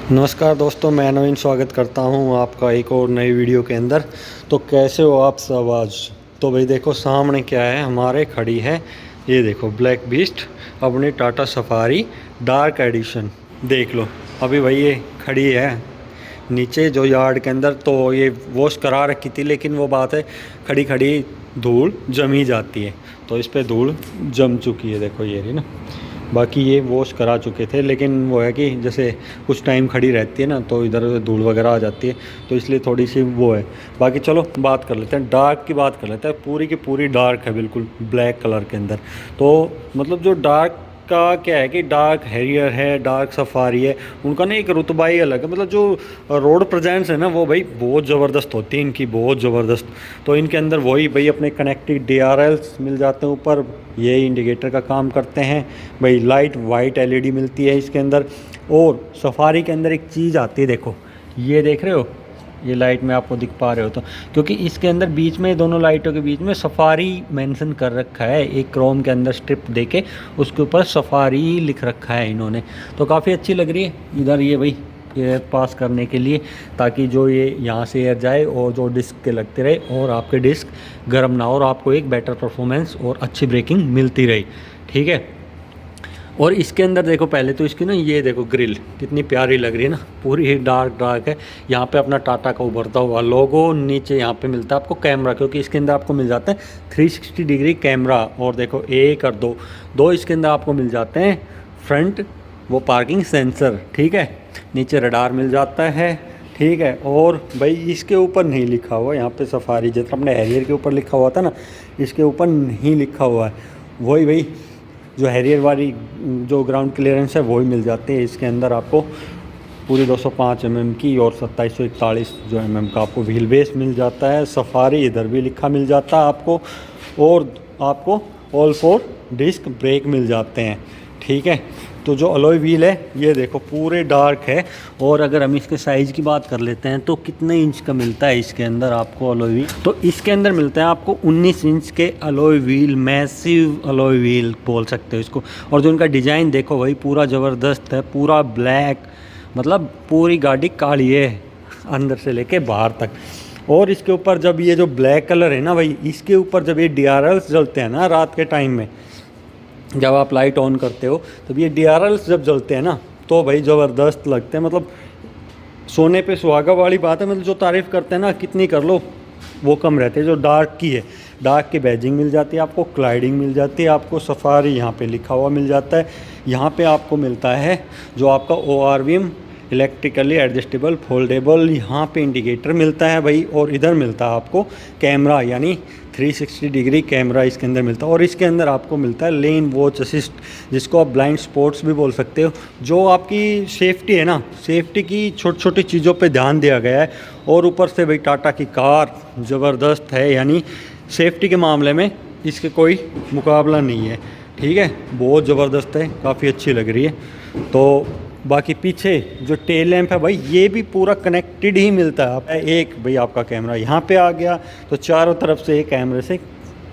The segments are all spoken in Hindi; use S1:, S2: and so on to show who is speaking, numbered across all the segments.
S1: नमस्कार दोस्तों, मैं नवीन स्वागत करता हूं आपका एक और नई वीडियो के अंदर। तो कैसे हो आप सब आज? तो भाई देखो सामने क्या है, हमारे खड़ी है ये देखो ब्लैक बीस्ट अपनी टाटा सफारी डार्क एडिशन। देख लो अभी भाई ये खड़ी है नीचे जो यार्ड के अंदर। तो ये वॉश करा रखी थी, लेकिन वो बात है खड़ी खड़ी धूल जमी जाती है, तो इस पर धूल जम चुकी है। देखो ये रही ना, बाकी ये वॉश करा चुके थे, लेकिन वो है कि जैसे कुछ टाइम खड़ी रहती है ना तो इधर उधर धूल वगैरह आ जाती है, तो इसलिए थोड़ी सी वो है। बाकी चलो बात कर लेते हैं, डार्क की बात कर लेते हैं। पूरी की पूरी डार्क है, बिल्कुल ब्लैक कलर के अंदर। तो मतलब जो डार्क का क्या है कि डार्क हैरियर है, डार्क सफारी है, उनका ना एक रुतबा ही अलग है। मतलब जो रोड प्रेजेंस है ना वो भाई बहुत ज़बरदस्त होती है इनकी, बहुत ज़बरदस्त। तो इनके अंदर वही भाई अपने कनेक्टेड DRLs मिल जाते हैं ऊपर, ये इंडिकेटर का काम करते हैं भाई। लाइट वाइट LED मिलती है इसके अंदर। और सफारी के अंदर एक चीज़ आती है, देखो ये देख रहे हो, ये लाइट में आपको दिख पा रहे हो तो, क्योंकि इसके अंदर बीच में दोनों लाइटों के बीच में सफारी मेंशन कर रखा है, एक क्रोम के अंदर स्ट्रिप देके उसके ऊपर सफारी लिख रखा है इन्होंने। तो काफ़ी अच्छी लग रही है इधर ये भाई एयर पास करने के लिए, ताकि जो ये यहाँ से एयर जाए और जो डिस्क के लगते रहे और आपके डिस्क गर्म ना हो और आपको एक बेटर परफॉर्मेंस और अच्छी ब्रेकिंग मिलती रही। ठीक है। और इसके अंदर देखो पहले तो इसकी ना ये देखो ग्रिल कितनी प्यारी लग रही है ना, पूरी डार्क डार्क है। यहाँ पे अपना टाटा का उभरता हुआ लोगो, नीचे यहाँ पे मिलता है आपको कैमरा, क्योंकि इसके अंदर आपको मिल जाता है 360 डिग्री कैमरा। और देखो एक और दो इसके अंदर आपको मिल जाते हैं फ्रंट वो पार्किंग सेंसर। ठीक है। नीचे रडार मिल जाता है। ठीक है। और भाई इसके ऊपर नहीं लिखा हुआ यहाँ पे सफारी, जैसे अपने हैरियर के ऊपर लिखा हुआ था ना, इसके ऊपर नहीं लिखा हुआ है। वही भाई जो हैरियर वाली जो ग्राउंड क्लियरेंस है वही मिल जाते हैं इसके अंदर आपको। पूरी 205 mm की और 2741 जो mm का आपको व्हील बेस मिल जाता है। सफारी इधर भी लिखा मिल जाता है आपको। और आपको ऑल 4 डिस्क ब्रेक मिल जाते हैं। ठीक है। तो जो अलॉय व्हील है ये देखो पूरे डार्क है। और अगर हम इसके साइज़ की बात कर लेते हैं तो कितने इंच का मिलता है इसके अंदर आपको अलॉय व्हील, तो इसके अंदर मिलता है आपको 19 इंच के alloy wheel, massive alloy wheel बोल सकते हो इसको। और जो इनका डिज़ाइन देखो भाई पूरा ज़बरदस्त है, पूरा ब्लैक, मतलब पूरी गाड़ी काली है अंदर से लेके बाहर तक। और इसके ऊपर जब ये जो ब्लैक कलर है ना भाई, इसके ऊपर जब ये DRLs जलते हैं ना रात के टाइम में, जब आप लाइट ऑन करते हो तब ये DRLs जब जलते हैं ना तो भाई ज़बरदस्त लगते हैं। मतलब सोने पे सुहागा वाली बात है। मतलब जो तारीफ़ करते हैं ना कितनी कर लो वो कम रहते हैं। जो डार्क की है, डार्क की बैजिंग मिल जाती है आपको, क्लाइडिंग मिल जाती है आपको, सफारी यहाँ पे लिखा हुआ मिल जाता है। यहाँ पे आपको मिलता है जो आपका ORVM इलेक्ट्रिकली एडजस्टेबल फोल्डेबल, यहाँ पे इंडिकेटर मिलता है भाई। और इधर मिलता है आपको कैमरा, यानी 360 डिग्री कैमरा इसके अंदर मिलता है। और इसके अंदर आपको मिलता है लेन वॉच असिस्ट, जिसको आप ब्लाइंड स्पॉट्स भी बोल सकते हो। जो आपकी सेफ्टी है ना, सेफ्टी की छोटी छोटी चीज़ों पे ध्यान दिया गया है। और ऊपर से भाई टाटा की कार ज़बरदस्त है, यानी सेफ्टी के मामले में इसके कोई मुकाबला नहीं है। ठीक है। बहुत ज़बरदस्त है, काफ़ी अच्छी लग रही है। तो बाकी पीछे जो टेल लैंप है भाई ये भी पूरा कनेक्टेड ही मिलता है। आप एक भाई आपका कैमरा यहाँ पे आ गया तो चारों तरफ से एक कैमरे से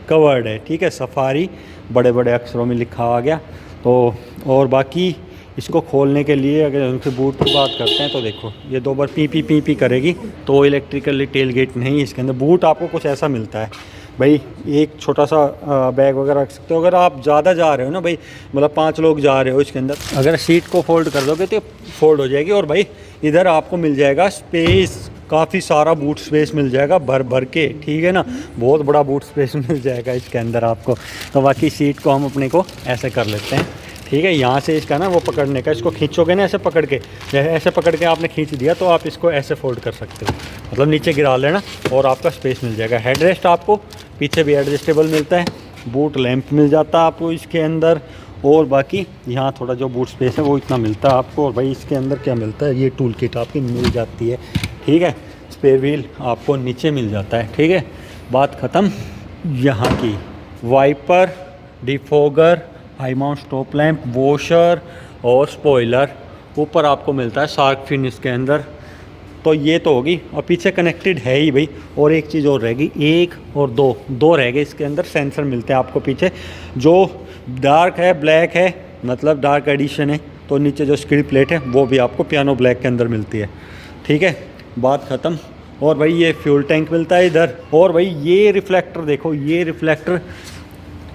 S1: कवर्ड है। ठीक है। सफारी बड़े बड़े अक्षरों में लिखा आ गया। तो और बाकी इसको खोलने के लिए अगर उनसे बूट की बात करते हैं तो देखो ये 2 बार पी पी करेगी। तो इलेक्ट्रिकली टेल गेट नहीं, इसके अंदर बूट आपको कुछ ऐसा मिलता है भाई। एक छोटा सा बैग वगैरह रख सकते हो अगर आप ज़्यादा जा रहे हो ना भाई, मतलब 5 लोग जा रहे हो इसके अंदर, अगर सीट को फोल्ड कर दोगे तो फोल्ड हो जाएगी। और भाई इधर आपको मिल जाएगा स्पेस, काफ़ी सारा बूट स्पेस मिल जाएगा भर भर के। ठीक है ना, बहुत बड़ा बूट स्पेस मिल जाएगा इसके अंदर आपको। तो बाकी सीट को हम अपने को ऐसे कर लेते हैं। ठीक है। यहाँ से इसका ना वो पकड़ने का, इसको खींचोगे ना ऐसे पकड़ के, जैसे ऐसे पकड़ के आपने खींच दिया तो आप इसको ऐसे फोल्ड कर सकते हो, मतलब नीचे गिरा लेना और आपका स्पेस मिल जाएगा। हेड रेस्ट आपको पीछे भी एडजस्टेबल मिलता है, बूट लैंप मिल जाता है आपको इसके अंदर। और बाकी यहाँ थोड़ा जो बूट स्पेस है वो इतना मिलता है आपको। और भाई इसके अंदर क्या मिलता है, ये टूल किट आपकी मिल जाती है। ठीक है। स्पेयर व्हील आपको नीचे मिल जाता है। ठीक है। बात ख़त्म यहाँ की। Wiper, defogger, high mount stop lamp, washer और स्पॉइलर ऊपर आपको मिलता है शार्क फिन इसके अंदर। तो ये तो होगी। और पीछे कनेक्टेड है ही भाई। और एक चीज़ और रहेगी, एक और दो रह गए इसके अंदर सेंसर मिलते हैं आपको पीछे। जो डार्क है, ब्लैक है, मतलब डार्क एडिशन है, तो नीचे जो स्क्रीन प्लेट है वो भी आपको पियानो ब्लैक के अंदर मिलती है। ठीक है, बात ख़त्म। और भाई ये फ्यूल टैंक मिलता है इधर। और भाई ये रिफ्लेक्टर देखो, ये रिफ्लेक्टर,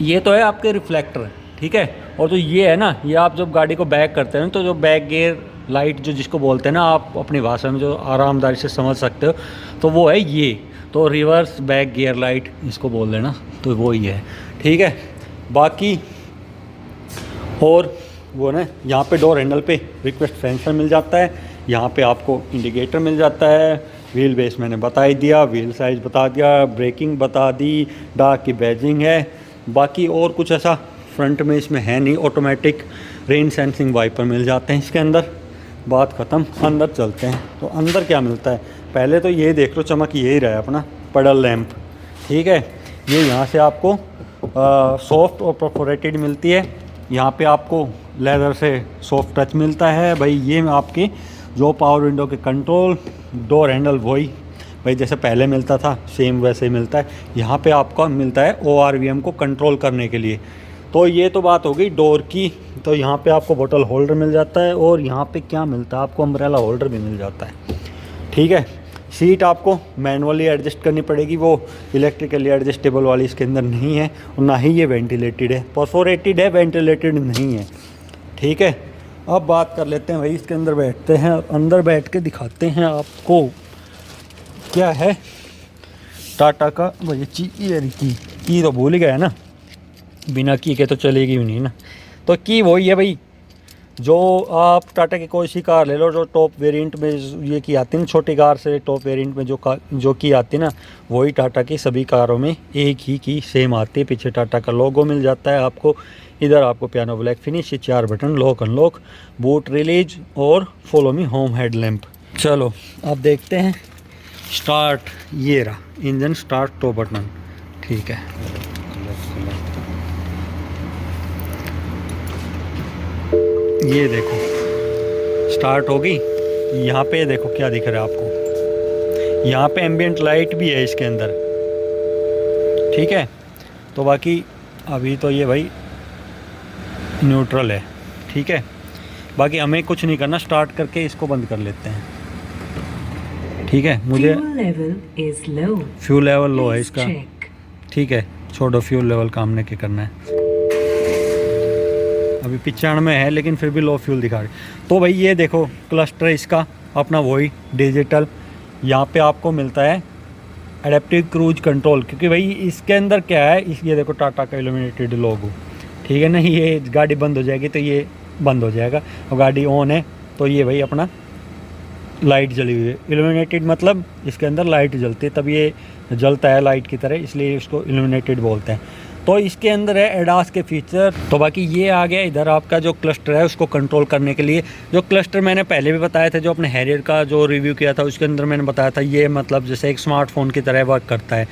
S1: ये तो है आपके रिफ्लेक्टर, ठीक है। और जो ये है ना, ये आप जब गाड़ी को बैक करते हैं तो जो बैक गियर लाइट जो जिसको बोलते हैं ना, आप अपनी भाषा में जो आरामदारी से समझ सकते हो, तो वो है ये। तो रिवर्स बैक गियर लाइट इसको बोल देना, तो वो ही है, ठीक है। बाकी और वो ना, यहाँ पे डोर हैंडल पे रिक्वेस्ट सेंसर मिल जाता है, यहाँ पे आपको इंडिकेटर मिल जाता है, व्हील बेस मैंने बता ही दिया, व्हील साइज़ बता दिया, ब्रेकिंग बता दी, डार्क की बैजिंग है। बाकी और कुछ ऐसा फ्रंट में इसमें है नहीं। ऑटोमेटिक रेन सेंसिंग वाइपर मिल जाते हैं इसके अंदर। बात ख़त्म, अंदर चलते हैं। तो अंदर क्या मिलता है, पहले तो ये देख लो, चमक यही रहा है अपना पेडल लैंप, ठीक है। ये यहाँ से आपको सॉफ्ट और परफोरेटेड मिलती है। यहाँ पे आपको लेदर से सॉफ्ट टच मिलता है। भाई ये आपके जो पावर विंडो के कंट्रोल, डोर हैंडल वही भाई जैसे पहले मिलता था सेम वैसे ही मिलता है। यहाँ पे आपको मिलता है ORVM को कंट्रोल करने के लिए। तो ये तो बात हो गई डोर की। तो यहाँ पे आपको बोतल होल्डर मिल जाता है, और यहाँ पे क्या मिलता है आपको, अम्ब्रेला होल्डर भी मिल जाता है, ठीक है। सीट आपको मैनुअली एडजस्ट करनी पड़ेगी, वो इलेक्ट्रिकली एडजस्टेबल वाली इसके अंदर नहीं है। और ना ही ये वेंटिलेटेड है, परफोरेटेड है, वेंटिलेटेड नहीं है, ठीक है। अब बात कर लेते हैं भाई, इसके अंदर बैठते हैं और अंदर बैठ के दिखाते हैं आपको क्या है टाटा का। भाई की तो भूल गया ना, बिना की के तो चलेगी भी नहीं ना। तो की वही है भाई, जो आप टाटा की कोई सी कार ले लो, जो टॉप वेरिएंट में ये की आती है ना, छोटी कार से टॉप वेरिएंट में जो की आती है ना, वही टाटा की सभी कारों में एक ही की सेम आती है। पीछे टाटा का लोगो मिल जाता है आपको। इधर आपको पियानो ब्लैक फिनिश, ये 4 button, lock unlock, boot release और फॉलो मी होम हेडलैम्प। चलो अब देखते हैं स्टार्ट। ये रहा इंजन स्टार्ट, तो बटन, ठीक है। ये देखो स्टार्ट होगी। यहाँ पे देखो क्या दिख रहा है आपको, यहाँ पे एम्बियंट लाइट भी है इसके अंदर, ठीक है। तो बाकी अभी तो ये भाई न्यूट्रल है, ठीक है। बाकी हमें कुछ नहीं करना, स्टार्ट करके इसको बंद कर लेते हैं, ठीक है। मुझे फ्यूल लेवल लो है इसका, ठीक है। छोड़ो फ्यूल लेवल काम नहीं करना है, अभी 95 है लेकिन फिर भी लो फ्यूल दिखा रही। तो भाई ये देखो क्लस्टर इसका अपना वही डिजिटल। यहाँ पे आपको मिलता है एडेप्टिव क्रूज कंट्रोल, क्योंकि भाई इसके अंदर क्या है, ये देखो टाटा का इल्यूमिनेटेड लोगो, ठीक है ना। ये गाड़ी बंद हो जाएगी तो ये बंद हो जाएगा, और गाड़ी ऑन है तो ये भाई अपना लाइट जली हुई है। इल्यूमिनेटेड मतलब इसके अंदर लाइट जलती है, तब ये जलता है लाइट की तरह, इसलिए इसको इल्यूमिनेटेड बोलते हैं। तो इसके अंदर है एडास के फीचर। तो बाकी ये आ गया इधर आपका जो क्लस्टर है उसको कंट्रोल करने के लिए। जो क्लस्टर मैंने पहले भी बताया था, जो अपने हैरियर का जो रिव्यू किया था उसके अंदर मैंने बताया था, ये मतलब जैसे एक स्मार्टफोन की तरह वर्क करता है।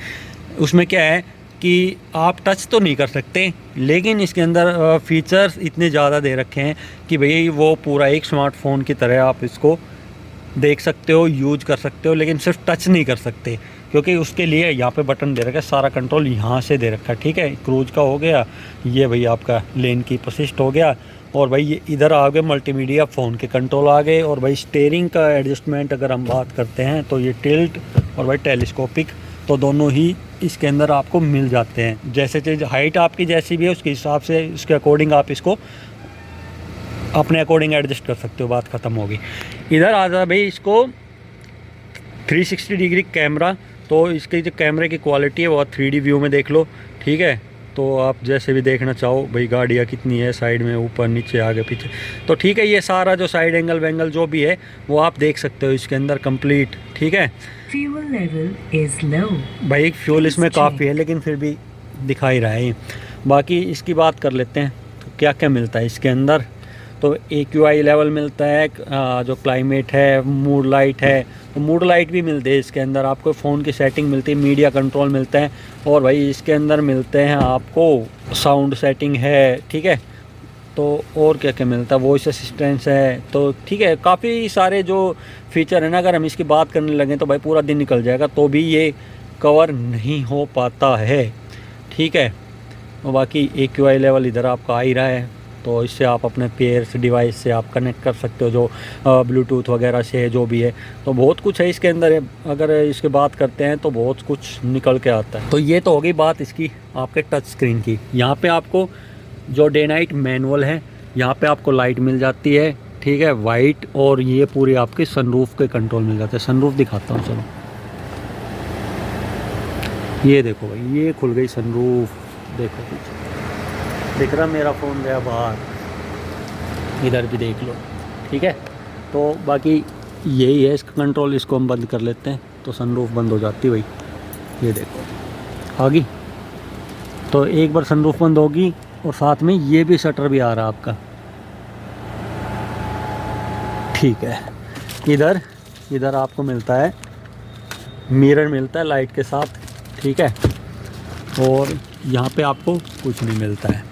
S1: उसमें क्या है कि आप टच तो नहीं कर सकते, लेकिन इसके अंदर फीचर्स इतने ज़्यादा दे रखे हैं कि भाई वो पूरा एक स्मार्टफोन की तरह आप इसको देख सकते हो, यूज कर सकते हो, लेकिन सिर्फ टच नहीं कर सकते, क्योंकि उसके लिए यहाँ पे बटन दे रखा है, सारा कंट्रोल यहाँ से दे रखा है, ठीक है। क्रूज का हो गया, ये भाई आपका लेन की असिस्ट हो गया, और भाई ये इधर आ गए मल्टीमीडिया फ़ोन के कंट्रोल आ गए। और भाई स्टीयरिंग का एडजस्टमेंट अगर हम बात करते हैं तो ये टिल्ट और भाई टेलीस्कोपिक, तो दोनों ही इसके अंदर आपको मिल जाते हैं। जैसे चीज़ हाइट आपकी जैसी भी है उसके हिसाब से उसके अकॉर्डिंग आप इसको अपने अकॉर्डिंग एडजस्ट कर सकते हो। बात ख़त्म होगी। इधर आ जा भाई, इसको 360 डिग्री कैमरा, तो इसकी जो कैमरे की क्वालिटी है वो 3D व्यू में देख लो, ठीक है। तो आप जैसे भी देखना चाहो भाई, गाड़ियाँ कितनी है साइड में, ऊपर नीचे आगे पीछे, तो ठीक है। ये सारा जो साइड एंगल वेंगल जो भी है वो आप देख सकते हो इसके अंदर कंप्लीट, ठीक है। फ्यूल लेवल इज़ लो, भाई फ्यूल इसमें काफ़ी है लेकिन फिर भी दिखा ही रहा है। बाकी इसकी बात कर लेते हैं तो क्या क्या मिलता है इसके अंदर। तो AQI लेवल मिलता है, जो क्लाइमेट है, मूड लाइट है, तो मूड लाइट भी मिलते हैं इसके अंदर। आपको फ़ोन की सेटिंग मिलती है, मीडिया कंट्रोल मिलते हैं, और भाई इसके अंदर मिलते हैं आपको साउंड सेटिंग है, ठीक है। तो और क्या क्या मिलता है, वॉइस असिस्टेंस है, तो ठीक है। काफ़ी सारे जो फीचर है ना, अगर हम इसकी बात करने लगे तो भाई पूरा दिन निकल जाएगा, तो भी ये कवर नहीं हो पाता है, ठीक है। और बाकी AQI लेवल इधर आपका आ ही रहा है, तो इससे आप अपने पेयर्स डिवाइस से आप कनेक्ट कर सकते हो, जो ब्लूटूथ वगैरह से है, जो भी है। तो बहुत कुछ है इसके अंदर। अगर इसकी बात करते हैं तो बहुत कुछ निकल के आता है। तो ये तो होगी बात इसकी आपके टच स्क्रीन की। यहाँ पे आपको जो डे नाइट मैनुअल है, यहाँ पे आपको लाइट मिल जाती है, ठीक है, वाइट। और ये पूरी आपकी सनरूफ के कंट्रोल मिल जाते हैं। सनरूफ दिखाता हूँ, चलो। ये देखो भाई, ये खुल गई सनरूफ, देखो पीछे दिख रहा मेरा फ़ोन गया बाहर, इधर भी देख लो, ठीक है। तो बाकी यही है इसका कंट्रोल। इसको हम बंद कर लेते हैं तो सनरूफ बंद हो जाती है भाई, ये देखो आ गई। तो एक बार सनरूफ बंद होगी और साथ में ये भी शटर भी आ रहा है आपका, ठीक है। इधर आपको मिलता है मिरर, मिलता है लाइट के साथ, ठीक है। और यहाँ पे आपको कुछ नहीं मिलता है।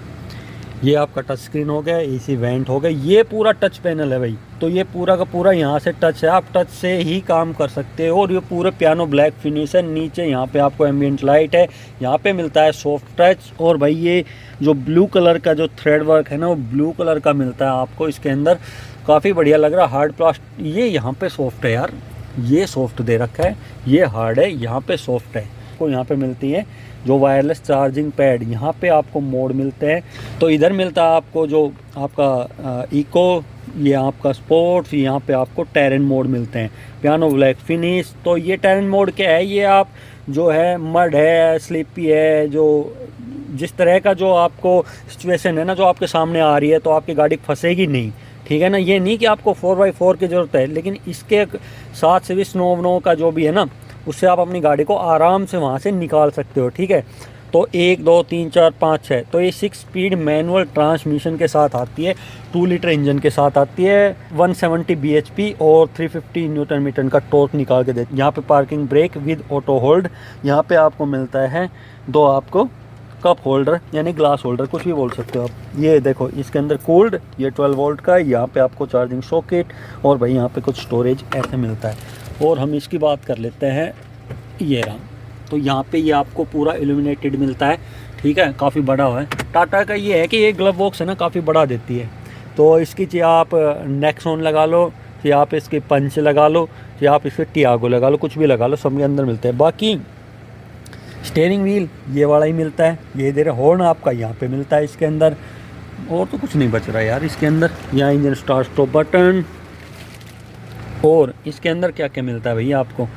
S1: ये आपका टच स्क्रीन हो गया, एसी वेंट हो गया। ये पूरा टच पैनल है भाई, तो ये पूरा का पूरा यहाँ से टच है, आप टच से ही काम कर सकते हो। और ये पूरे पियानो ब्लैक फिनिश है। नीचे यहाँ पे आपको एम्बिएंट लाइट है, यहाँ पे मिलता है सॉफ्ट टच। और भाई ये जो ब्लू कलर का जो थ्रेड वर्क है ना, वो ब्लू कलर का मिलता है आपको इसके अंदर, काफ़ी बढ़िया लग रहा है। हार्ड प्लास्टिक, ये यहाँ पे सॉफ्ट है यार, ये सॉफ्ट दे रखा है, ये हार्ड है, यहाँ पे सॉफ्ट है। आपको यहाँ पे मिलती है जो वायरलेस चार्जिंग पैड, यहाँ पे आपको मोड मिलते हैं। तो इधर मिलता है आपको जो आपका इको, ये आपका स्पोर्ट्स, यहाँ पे आपको टेरेन मोड मिलते हैं, पियानो ब्लैक फिनिश। तो ये टेरेन मोड क्या है, ये आप जो है मड है, स्लिपी है, जो जिस तरह का जो आपको सिचुएशन है ना, जो आपके सामने आ रही है, तो आपकी गाड़ी फंसेगी नहीं, ठीक है ना। ये नहीं कि आपको 4x4 की ज़रूरत है, लेकिन इसके साथ से भी स्नो का जो भी है ना, उससे आप अपनी गाड़ी को आराम से वहाँ से निकाल सकते हो, ठीक है। तो 1 2 3 4 5 6, तो ये 6 स्पीड मैनुअल ट्रांसमिशन के साथ आती है, 2 लीटर इंजन के साथ आती है, 170 bhp और 350 न्यूटन मीटर का टॉर्क निकाल के देती है। यहाँ पे parking brake with auto hold, यहाँ पे आपको मिलता है 2 आपको कप होल्डर, यानी ग्लास होल्डर, कुछ भी बोल सकते हो आप। ये देखो इसके अंदर कूल्ड, ये 12 वोल्ट का, यहाँ पे आपको चार्जिंग सॉकेट, और भाई यहाँ पे कुछ स्टोरेज ऐसे मिलता है। और हम इसकी बात कर लेते हैं, ये रहा। तो यहाँ पे ये आपको पूरा इल्यूमिनेटेड मिलता है, ठीक है, काफ़ी बड़ा हुआ है। टाटा का ये है कि ये ग्लव बॉक्स है ना, काफ़ी बड़ा देती है। तो इसकी चाहे आप नेक्सॉन लगा लो, चाहे आप इसके पंच लगा लो, चाहे आप इसके टियागो लगा लो, कुछ भी लगा लो, सब के अंदर मिलते हैं। बाकी स्टीयरिंग व्हील ये वाला ही मिलता है, ये दे रहा हॉर्न आपका यहाँ पे मिलता है इसके अंदर। और तो कुछ नहीं बच रहा यार इसके अंदर। यहाँ इंजन स्टार्ट स्टॉप बटन, और इसके अंदर क्या क्या मिलता है भैया आपको।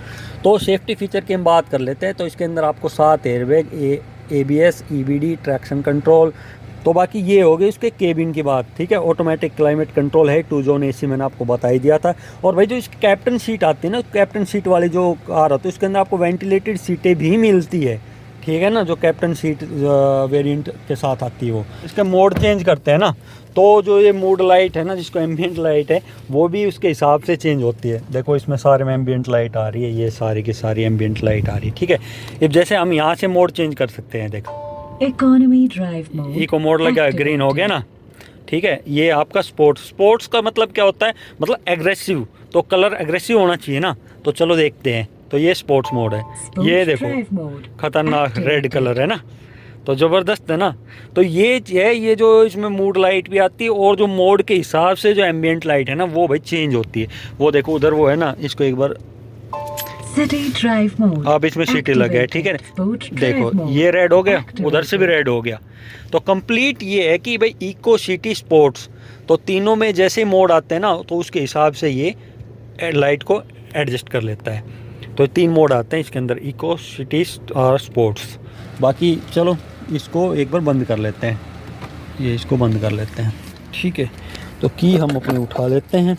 S1: तो सेफ्टी फीचर की हम बात कर लेते हैं। तो इसके अंदर आपको 7 airbag, ABS, EBD, traction control. तो बाकी ये हो गई इसके केबिन की बात, ठीक है। ऑटोमेटिक क्लाइमेट कंट्रोल है, 2 जोन AC मैंने आपको बता ही दिया था। और भाई जो इसकी कैप्टन सीट आती है ना, कैप्टन सीट वाली जो कार होती है, उसके अंदर आपको वेंटिलेटेड सीटें भी मिलती है, ठीक है ना, जो कैप्टन सीट वेरिएंट के साथ आती है वो। इसका मोड चेंज करते हैं ना, तो जो ये मूड लाइट है ना, जिसको एम्बिएंट लाइट है, वो भी उसके हिसाब से चेंज होती है। देखो इसमें सारे में एम्बिएंट लाइट आ रही है, ये सारी की सारी एम्बिएंट लाइट आ रही है, ठीक है। अब जैसे हम यहाँ से मोड चेंज कर सकते हैं, देखो
S2: economy drive mode,
S1: eco mode लगा, ग्रीन हो गया ना, ठीक है। ये आपका स्पोर्ट्स का मतलब क्या होता है, मतलब एग्रेसिव। तो कलर एग्रेसिव होना चाहिए ना, तो चलो देखते हैं। तो ये स्पोर्ट्स मोड है, ये देखो खतरनाक रेड कलर है ना, तो ज़बरदस्त है ना। तो ये है, ये जो इसमें मूड लाइट भी आती है, और जो मोड के हिसाब से जो एम्बिएंट लाइट है ना, वो भाई चेंज होती है। वो देखो उधर वो है ना, इसको एक बार
S2: सिटी ड्राइव मोड,
S1: अब इसमें सिटी लगे, ठीक है। देखो ये रेड हो गया, उधर से भी रेड हो गया। तो कंप्लीट ये है कि भाई इको, सिटी, स्पोर्ट्स, तो तीनों में जैसे मोड आते हैं ना, तो उसके हिसाब से ये लाइट को एडजस्ट कर लेता है। तो 3 मोड आते हैं इसके अंदर, इको, सिटी और स्पोर्ट्स। बाकी चलो इसको एक बार बंद कर लेते हैं, ये इसको बंद कर लेते हैं, ठीक है। तो की हम अपने उठा लेते हैं।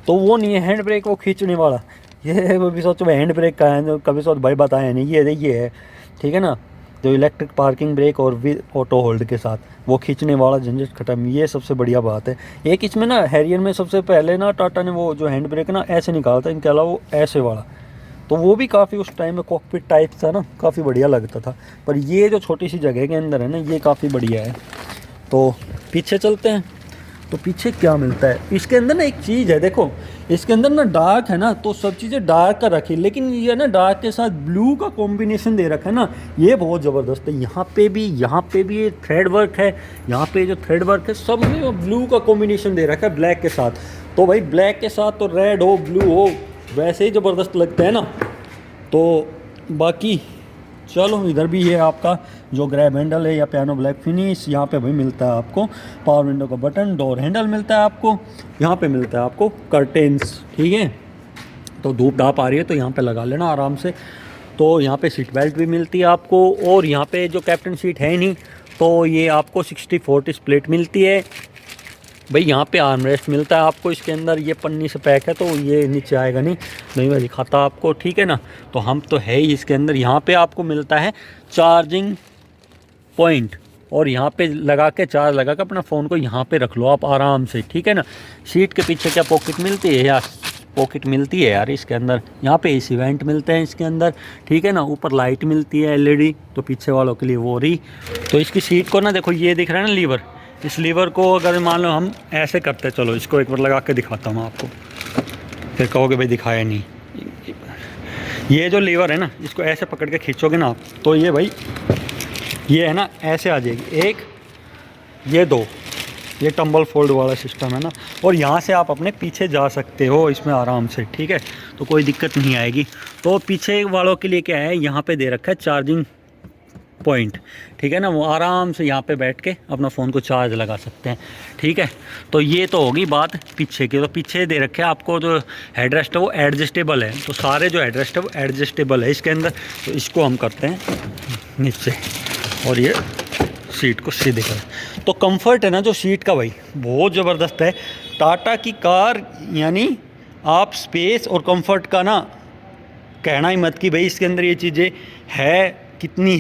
S1: तो वो नहीं है हैंड ब्रेक, वो खींचने वाला, ये वो भी सोचो हैंड ब्रेक का है, जो कभी सोच भाई बताया नहीं, ये है, ठीक है ना, जो इलेक्ट्रिक पार्किंग ब्रेक और विद ऑटो होल्ड के साथ, वो खींचने वाला झंझट खत्म। ये सबसे बढ़िया बात है। एक इसमें ना हैरियर में सबसे पहले ना टाटा ने वो जो हैंड ब्रेक ना ऐसे निकाला था, इनके अलावा वो ऐसे वाला, तो वो भी काफ़ी उस टाइम में कॉकपिट टाइप था ना, काफ़ी बढ़िया लगता था। पर ये जो छोटी सी जगह के अंदर है ना, ये काफ़ी बढ़िया है। तो पीछे चलते हैं। तो पीछे क्या मिलता है इसके अंदर ना, एक चीज़ है देखो, इसके अंदर ना डार्क है ना, तो सब चीज़ें डार्क का रखी, लेकिन ये ना डार्क के साथ ब्लू का कॉम्बिनेशन दे रखा है ना, ये बहुत ज़बरदस्त है। यहाँ पे भी ये थ्रेड वर्क है, यहाँ पे जो थ्रेड वर्क है सब में वो ब्लू का कॉम्बिनेशन दे रखा है ब्लैक के साथ। तो भाई ब्लैक के साथ तो रेड हो ब्लू हो वैसे ही ज़बरदस्त लगता है ना। तो बाकी चलो इधर भी है आपका जो ग्रैब हैंडल है या पियानो ब्लैक फिनिश, यहाँ पे भाई मिलता है आपको पावर विंडो का बटन, डोर हैंडल मिलता है आपको, यहाँ पे मिलता है आपको कर्टेंस, ठीक है। तो धूप धाप आ रही है तो यहाँ पे लगा लेना आराम से। तो यहाँ पे सीट बेल्ट भी मिलती है आपको, और यहाँ पे जो कैप्टन सीट है नहीं तो ये आपको 60/40 स्प्लिट मिलती है भाई। यहाँ पे आर्मरेस्ट मिलता है आपको इसके अंदर, ये पन्नी से पैक है तो ये नीचे आएगा नहीं मैं दिखाता आपको, ठीक है ना। तो हम तो है ही इसके अंदर। यहाँ पे आपको मिलता है चार्जिंग पॉइंट, और यहाँ पे लगा के चार्ज लगा के अपना फ़ोन को यहाँ पे रख लो आप आराम से, ठीक है ना। सीट के पीछे क्या पॉकेट मिलती है यार, पॉकेट मिलती है यार इसके अंदर। यहाँ पे एसी वेंट मिलते हैं इसके अंदर, ठीक है ना। ऊपर लाइट मिलती है LED, तो पीछे वालों के लिए वो रही। तो इसकी सीट को ना देखो, ये दिख रहा है ना लीवर, इस लीवर को अगर मान लो हम ऐसे करते, चलो इसको एक बार लगा के दिखाता हूँ आपको, फिर कहोगे भाई दिखाया नहीं। ये जो लीवर है ना, इसको ऐसे पकड़ के खींचोगे ना आप, तो ये भाई ये है ना ऐसे आ जाएगी एक, ये दो, ये टम्बल फोल्ड वाला सिस्टम है ना। और यहाँ से आप अपने पीछे जा सकते हो इसमें आराम से, ठीक है, तो कोई दिक्कत नहीं आएगी। तो पीछे वालों के लिए क्या है, यहाँ पे दे रखा है चार्जिंग पॉइंट, ठीक है ना। वो आराम से यहाँ पे बैठ के अपना फ़ोन को चार्ज लगा सकते हैं, ठीक है। तो ये तो होगी बात पीछे की। तो पीछे दे रखे हैं आपको जो हेडरेस्ट है वो एडजस्टेबल है, तो सारे जो हेडरेस्ट है वो एडजस्टेबल है इसके अंदर। तो इसको हम करते हैं नीचे, और ये सीट को सीधे करें। तो कंफर्ट है ना जो सीट का भाई बहुत ज़बरदस्त है। टाटा की कार यानी आप स्पेस और कंफर्ट का ना कहना ही मत कि भाई इसके अंदर ये चीज़ें है कितनी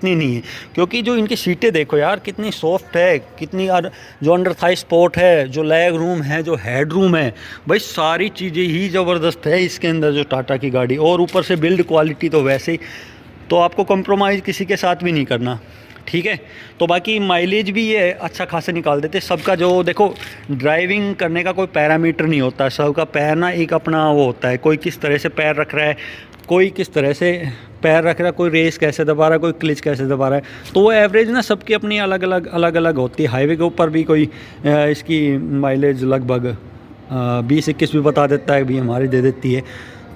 S1: नहीं है, क्योंकि जो इनकी सीटें देखो यार कितनी सॉफ्ट है, कितनी जो अंडर थाई स्पोर्ट है, जो लेग रूम है, जो हेड रूम है, भाई सारी चीज़ें ही ज़बरदस्त है इसके अंदर जो टाटा की गाड़ी। और ऊपर से बिल्ड क्वालिटी तो वैसे ही, तो आपको कंप्रोमाइज़ किसी के साथ भी नहीं करना, ठीक है। तो बाकी माइलेज भी ये अच्छा खासा निकाल देते सबका। जो देखो ड्राइविंग करने का कोई पैरामीटर नहीं होता, सबका पैर ना एक अपना वो होता है, कोई किस तरह से पैर रख रहा है, कोई किस तरह से पैर रख रहा है, कोई रेस कैसे दबा रहा है, कोई क्लिच कैसे दबा रहा है। तो वो एवरेज ना सबकी अपनी अलग अलग होती है। हाईवे के ऊपर भी कोई इसकी माइलेज लगभग 20-21 भी बता देता है, भी हमारी दे देती है।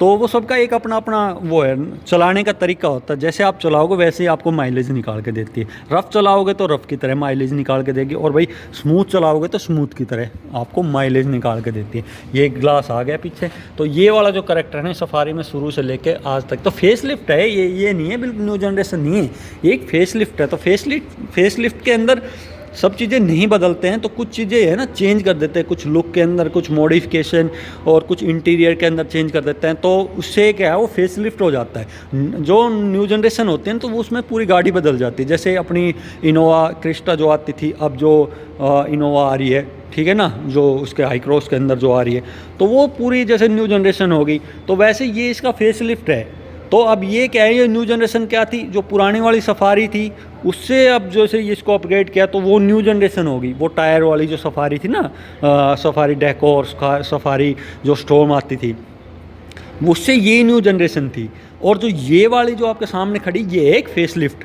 S1: तो वो सबका एक अपना वो है, चलाने का तरीका होता है। जैसे आप चलाओगे वैसे ही आपको माइलेज निकाल के देती है। रफ़ चलाओगे तो रफ़ की तरह माइलेज निकाल के देगी, और भाई स्मूथ चलाओगे तो स्मूथ की तरह आपको माइलेज निकाल के देती है। ये ग्लास आ गया पीछे। तो ये वाला जो करैक्टर है ना सफारी में शुरू से लेके आज तक, तो फेस लिफ्ट है ये नहीं है बिल्कुल न्यू जनरेशन नहीं है, ये एक फेस लिफ्ट है। तो फेस लिफ्ट के अंदर सब चीज़ें नहीं बदलते हैं, तो कुछ चीज़ें है ना चेंज कर देते हैं, कुछ लुक के अंदर कुछ मॉडिफिकेशन और कुछ इंटीरियर के अंदर चेंज कर देते हैं। तो उससे क्या है वो फेस लिफ्ट हो जाता है। जो न्यू जनरेशन होते हैं तो वो उसमें पूरी गाड़ी बदल जाती है। जैसे अपनी इनोवा क्रिस्टा जो आती थी, अब जो इनोवा आ रही है, ठीक है ना, जो उसके हाई क्रॉस के अंदर जो आ रही है, तो वो पूरी जैसे न्यू जनरेशन होगी। तो वैसे ये इसका फेस लिफ्ट है। तो अब ये क्या है, ये न्यू जनरेशन क्या थी, जो पुरानी वाली सफारी थी उससे अब जैसे इसको अपग्रेड किया तो वो न्यू जनरेशन होगी। वो टायर वाली जो सफारी थी ना, सफारी डेकोर, सफारी जो स्टॉर्म आती थी, उससे ये न्यू जनरेशन थी। और जो ये वाली जो आपके सामने खड़ी, ये एक फेस लिफ्ट,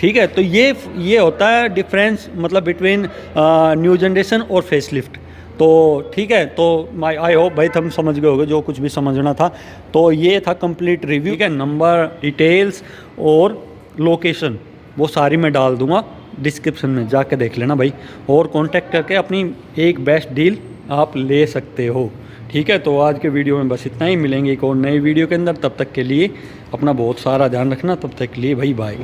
S1: ठीक है। तो ये होता है डिफरेंस, मतलब बिटवीन न्यू जनरेशन और फेस लिफ्ट। तो ठीक है, तो आई होप भाई तुम समझ गए होगे जो कुछ भी समझना था। तो ये था कंप्लीट रिव्यू, ठीक है। नंबर, डिटेल्स और लोकेशन वो सारी मैं डाल दूंगा डिस्क्रिप्शन में, जाके देख लेना भाई, और कांटेक्ट करके अपनी एक बेस्ट डील आप ले सकते हो, ठीक है। तो आज के वीडियो में बस इतना ही, मिलेंगे एक और नई वीडियो के अंदर। तब तक के लिए अपना बहुत सारा ध्यान रखना, तब तक के लिए भाई बाय।